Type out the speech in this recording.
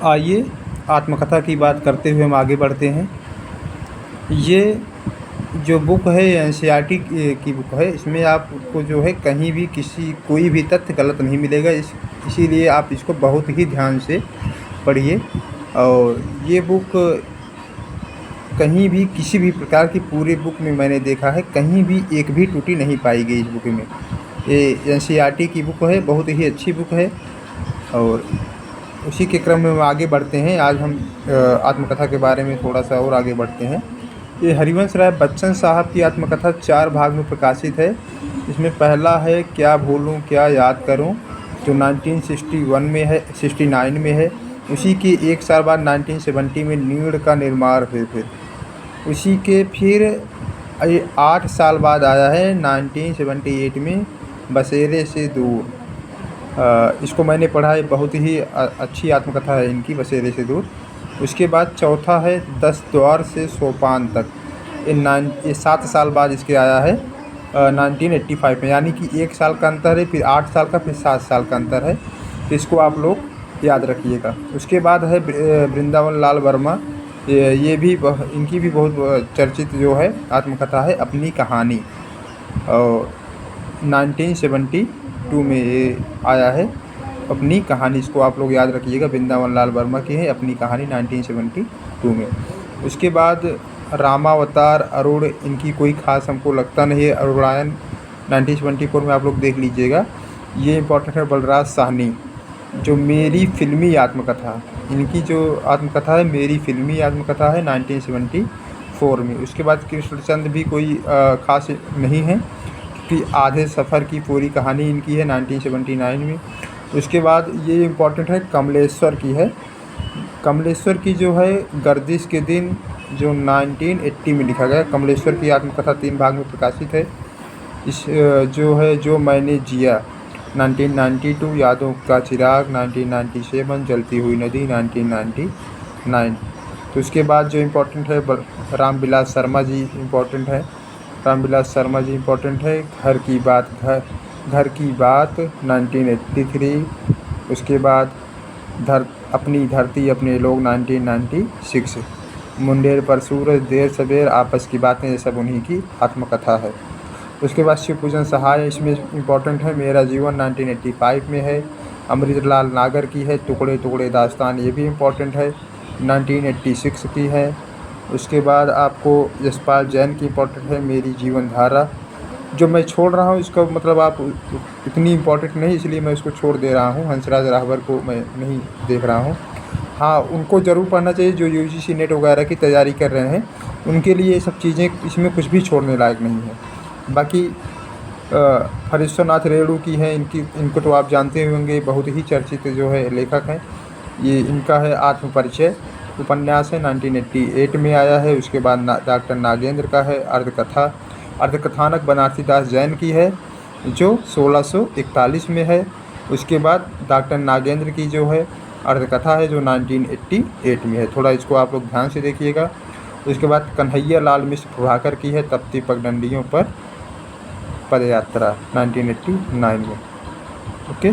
आइए आत्मकथा की बात करते हुए हम आगे बढ़ते हैं। ये जो बुक है एनसीईआरटी की बुक है। इसमें आपको जो है कहीं भी कोई भी तथ्य गलत नहीं मिलेगा। इसीलिए आप इसको बहुत ही ध्यान से पढ़िए। और ये बुक कहीं भी किसी भी प्रकार की पूरी बुक में मैंने देखा है कहीं भी एक भी त्रुटि नहीं पाई गई इस बुक में। ये एनसीईआरटी की बुक है, बहुत ही अच्छी बुक है। और उसी के क्रम में हम आगे बढ़ते हैं। आज हम आत्मकथा के बारे में थोड़ा सा और आगे बढ़ते हैं। ये हरिवंश राय बच्चन साहब की आत्मकथा 4 भाग में प्रकाशित है। इसमें पहला है क्या भूलूं क्या याद करूं, जो 1961 में है, 69 में है। उसी के एक साल बाद 1970 में नीड़ का निर्माण हुए। फिर उसी के फिर 8 साल बाद आया है 1978 में बसेरे से दूर। इसको मैंने पढ़ा है, बहुत ही अच्छी आत्मकथा है इनकी, बसेरे से दूर। उसके बाद चौथा है 10 द्वार से सोपान तक। ये 7 साल बाद इसके आया है 1985 में, यानी कि 1 साल का अंतर है, फिर 8 साल का, फिर 7 साल का अंतर है। तो इसको आप लोग याद रखिएगा। उसके बाद है वृंदावन लाल वर्मा। ये भी इनकी भी बहुत चर्चित जो है आत्मकथा है अपनी कहानी, और 1972 में ये आया है अपनी कहानी। इसको आप लोग याद रखिएगा, वृंदावन लाल वर्मा की है अपनी कहानी 1972 में। उसके बाद रामावतार अरुण, इनकी कोई ख़ास हमको लगता नहीं है। अरुणायन 1974 में आप लोग देख लीजिएगा। ये इम्पोर्टेंट है। बलराज साहनी, जो मेरी फ़िल्मी आत्मकथा, इनकी जो आत्मकथा है मेरी फ़िल्मी आत्मकथा है 1974 में। उसके बाद कृष्णचंद्र भी कोई ख़ास नहीं है, क्योंकि आधे सफ़र की पूरी कहानी इनकी है 1979 में। उसके बाद ये इम्पोर्टेंट है, कमलेश्वर की है। कमलेश्वर की जो है गर्दिश के दिन, जो 1980 में लिखा गया। कमलेश्वर की आत्मकथा 3 भाग में प्रकाशित है। इस जो है जो मैंने जिया 1992, यादों का चिराग 1997, जलती हुई नदी 1999। तो उसके बाद जो इम्पोर्टेंट है रामविलास शर्मा जी इम्पोर्टेंट है। रामविलास शर्मा जी इम्पोर्टेंट है। घर की बात 1983। उसके बाद अपनी धरती अपने लोग 1996। मुंडेर पर सूरज, देर सवेर, आपस की बातें, ये सब उन्हीं की आत्मकथा है। उसके बाद शिव पूजन सहाय, इसमें इम्पोर्टेंट है मेरा जीवन 1985 में है। अमृतलाल नागर की है टुकड़े टुकड़े दास्तान, ये भी इम्पोर्टेंट है, 1986 की है। उसके बाद आपको यशपाल जैन की इम्पोर्टेंट है मेरी जीवन धारा। जो मैं छोड़ रहा हूँ इसका मतलब आप इतनी इम्पोर्टेंट नहीं, इसलिए मैं उसको छोड़ दे रहा हूँ। हंसराज राहबर को मैं नहीं देख रहा हूँ। हाँ, उनको ज़रूर पढ़ना चाहिए जो यूजीसी नेट वगैरह की तैयारी कर रहे हैं, उनके लिए ये सब चीज़ें, इसमें कुछ भी छोड़ने लायक नहीं है। बाकी हरीश्वरनाथ रेणु की है, इनको तो आप जानते होंगे, बहुत ही चर्चित जो है लेखक हैं। ये इनका है आत्मपरिचय उपन्यास है, 1988 में आया है। उसके बाद डॉक्टर नागेंद्र का है अर्धकथानक बनारसी दास जैन की है, जो 1641 में है। उसके बाद डॉक्टर नागेंद्र की जो है अर्धकथा है, जो 1988 में है। थोड़ा इसको आप लोग ध्यान से देखिएगा। उसके बाद कन्हैया लाल मिश्र प्रभाकर की है तप्ती पगडंडियों पर पदयात्रा 1989 में। ओके।